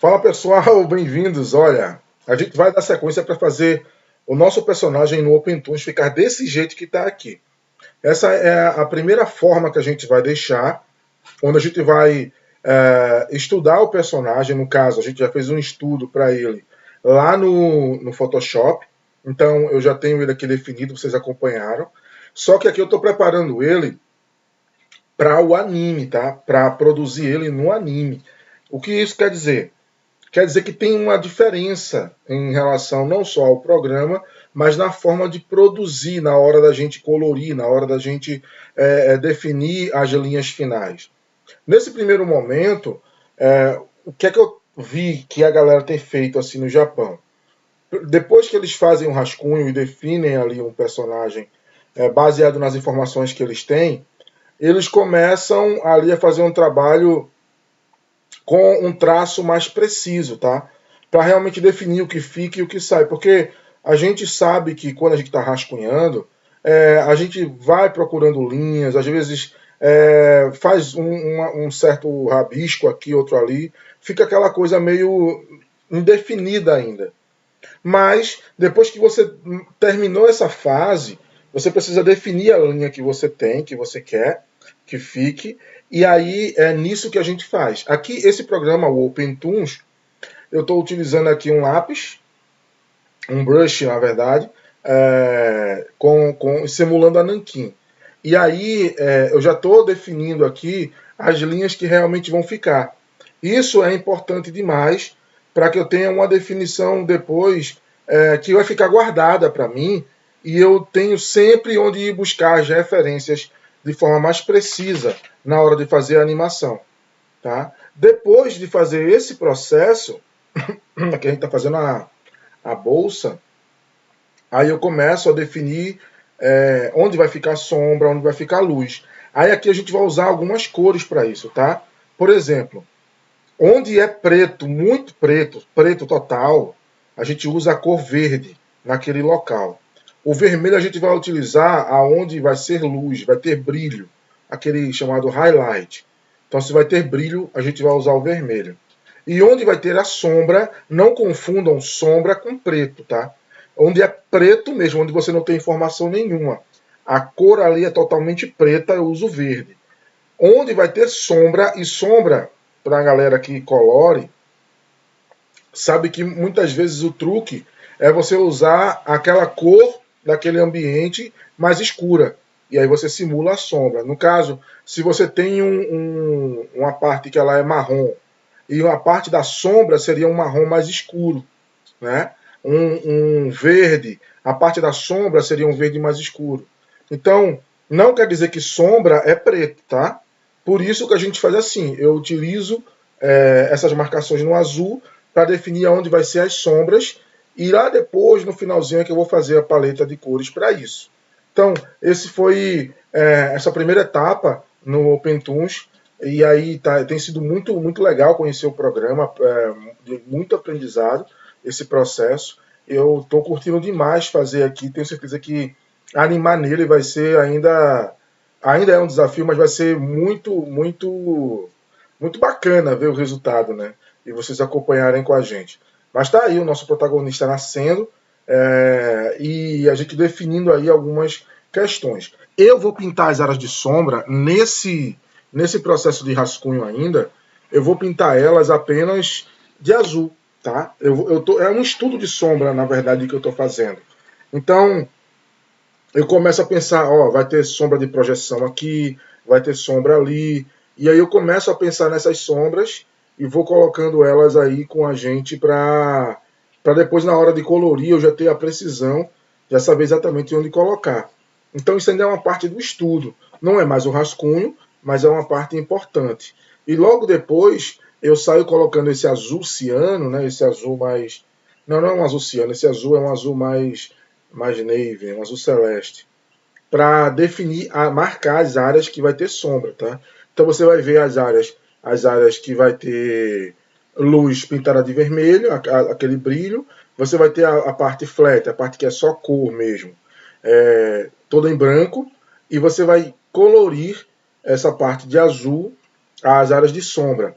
Fala pessoal, bem-vindos. Olha, a gente vai dar sequência para fazer o nosso personagem no OpenToons ficar desse jeito que está aqui. Essa é a primeira forma que a gente vai deixar, onde a gente vai estudar o personagem. No caso, a gente já fez um estudo para ele lá no Photoshop. Então eu já tenho ele aqui definido, vocês acompanharam. Só que aqui eu estou preparando ele para o anime, tá? Para produzir ele no anime. O que isso quer dizer? Quer dizer que tem uma diferença em relação não só ao programa, mas na forma de produzir, na hora da gente colorir, na hora da gente definir as linhas finais. Nesse primeiro momento, o que é que eu vi que a galera tem feito assim no Japão? Depois que eles fazem um rascunho e definem ali um personagem baseado nas informações que eles têm, eles começam ali a fazer um trabalho com um traço mais preciso, tá? Para realmente definir o que fica e o que sai. Porque a gente sabe que quando a gente está rascunhando, a gente vai procurando linhas, às vezes faz um certo rabisco aqui, outro ali, fica aquela coisa meio indefinida ainda. Mas depois que você terminou essa fase, você precisa definir a linha que você tem, que você quer que fique, e aí é nisso que a gente faz. Aqui, esse programa, o OpenToons, eu estou utilizando aqui um lápis, um brush, na verdade, simulando a nanquim. E aí eu já estou definindo aqui as linhas que realmente vão ficar. Isso é importante demais para que eu tenha uma definição depois que vai ficar guardada para mim e eu tenho sempre onde ir buscar as referências de forma mais precisa na hora de fazer a animação. Tá? Depois de fazer esse processo, aqui a gente está fazendo a bolsa, aí eu começo a definir onde vai ficar sombra, onde vai ficar luz. Aí aqui a gente vai usar algumas cores para isso, tá? Por exemplo, onde é preto, muito preto, preto total, a gente usa a cor verde naquele local. O vermelho a gente vai utilizar aonde vai ser luz, vai ter brilho, aquele chamado highlight. Então, se vai ter brilho, a gente vai usar o vermelho. E onde vai ter a sombra, não confundam sombra com preto, tá? Onde é preto mesmo, onde você não tem informação nenhuma. A cor ali é totalmente preta, eu uso verde. Onde vai ter sombra, e sombra, para a galera que colore, sabe que muitas vezes o truque é você usar aquela cor daquele ambiente mais escura. E aí você simula a sombra. No caso, se você tem uma parte que ela é marrom, e a parte da sombra seria um marrom mais escuro, né? Um verde, a parte da sombra seria um verde mais escuro. Então, não quer dizer que sombra é preto, tá? Por isso que a gente faz assim, eu utilizo essas marcações no azul para definir aonde vai ser as sombras, e lá depois, no finalzinho, é que eu vou fazer a paleta de cores para isso. Então, esse foi essa primeira etapa no OpenToons, e aí tem sido muito, muito legal conhecer o programa, de muito aprendizado esse processo. Eu estou curtindo demais fazer aqui, tenho certeza que animar nele vai ser ainda é um desafio, mas vai ser muito, muito, muito bacana ver o resultado, né? E vocês acompanharem com a gente. Mas tá aí o nosso protagonista nascendo e a gente definindo aí algumas questões. Eu vou pintar as áreas de sombra nesse processo de rascunho ainda. Eu vou pintar elas apenas de azul, tá? É um estudo de sombra, na verdade, que eu estou fazendo. Então, eu começo a pensar, ó, vai ter sombra de projeção aqui, vai ter sombra ali, e aí eu começo a pensar nessas sombras e vou colocando elas aí com a gente para depois na hora de colorir eu já ter a precisão, já saber exatamente onde colocar. Então isso ainda é uma parte do estudo, não é mais o rascunho, mas é uma parte importante. E logo depois eu saio colocando esse azul ciano, né, esse azul mais... Não é um azul ciano, esse azul é um azul mais navy, um azul celeste, para definir, marcar as áreas que vai ter sombra, tá? Então você vai ver as áreas que vai ter luz pintada de vermelho, aquele brilho. Você vai ter a parte flat, a parte que é só cor mesmo, toda em branco, e você vai colorir essa parte de azul, as áreas de sombra.